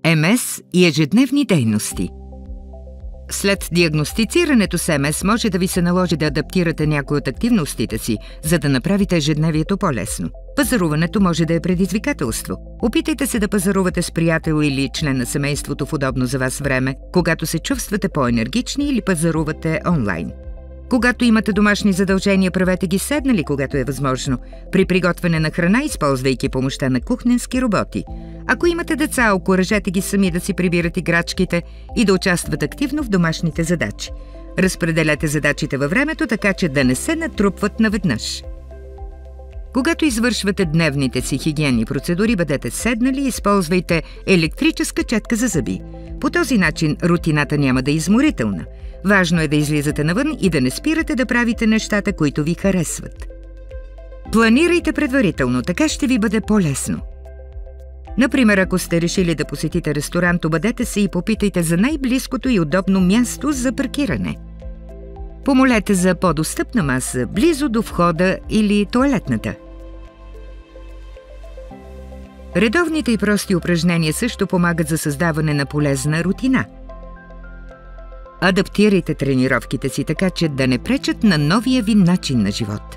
МС и ежедневни дейности. След диагностицирането с МС може да ви се наложи да адаптирате някои от активностите си, за да направите ежедневието по-лесно. Пазаруването може да е предизвикателство. Опитайте се да пазарувате с приятел или член на семейството в удобно за вас време, когато се чувствате по-енергични, или пазарувате онлайн. Когато имате домашни задължения, правете ги седнали, когато е възможно. При приготвяне на храна, използвайки помощта на кухненски роботи. Ако имате деца, окуражете ги сами да си прибират играчките и да участват активно в домашните задачи. Разпределете задачите във времето, така че да не се натрупват наведнъж. Когато извършвате дневните си хигиенни процедури, бъдете седнали и използвайте електрическа четка за зъби. По този начин рутината няма да е изморителна. Важно е да излизате навън и да не спирате да правите нещата, които ви харесват. Планирайте предварително, така ще ви бъде по-лесно. Например, ако сте решили да посетите ресторант, обадете се и попитайте за най-близкото и удобно място за паркиране. Помолете за по-достъпна маса, близо до входа или тоалетната. Редовните и прости упражнения също помагат за създаване на полезна рутина. Адаптирайте тренировките си така, че да не пречат на новия ви начин на живот.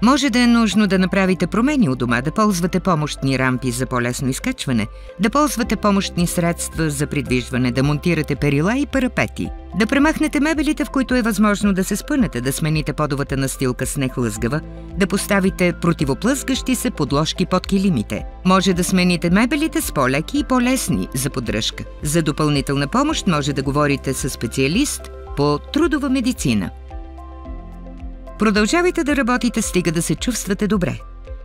Може да е нужно да направите промени у дома, да ползвате помощни рампи за по-лесно изкачване, да ползвате помощни средства за придвижване, да монтирате перила и парапети, да премахнете мебелите, в които е възможно да се спънете, да смените подовата настилка с нехлъзгава, да поставите противоплъзгащи се подложки под килимите. Може да смените мебелите с по-леки и по-лесни за поддръжка. За допълнителна помощ може да говорите с специалист по трудова медицина. Продължавайте да работите, стига да се чувствате добре.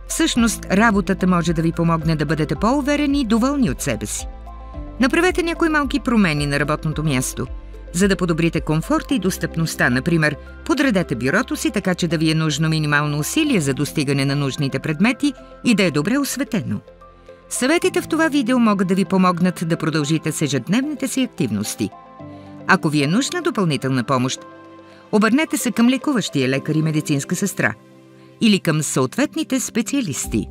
Всъщност, работата може да ви помогне да бъдете по-уверени и доволни от себе си. Направете някои малки промени на работното място, за да подобрите комфорта и достъпността. Например, подредете бюрото си така, че да ви е нужно минимално усилие за достигане на нужните предмети и да е добре осветено. Съветите в това видео могат да ви помогнат да продължите с ежедневните си активности. Ако ви е нужна допълнителна помощ, обърнете се към лекуващия лекар и медицинска сестра или към съответните специалисти.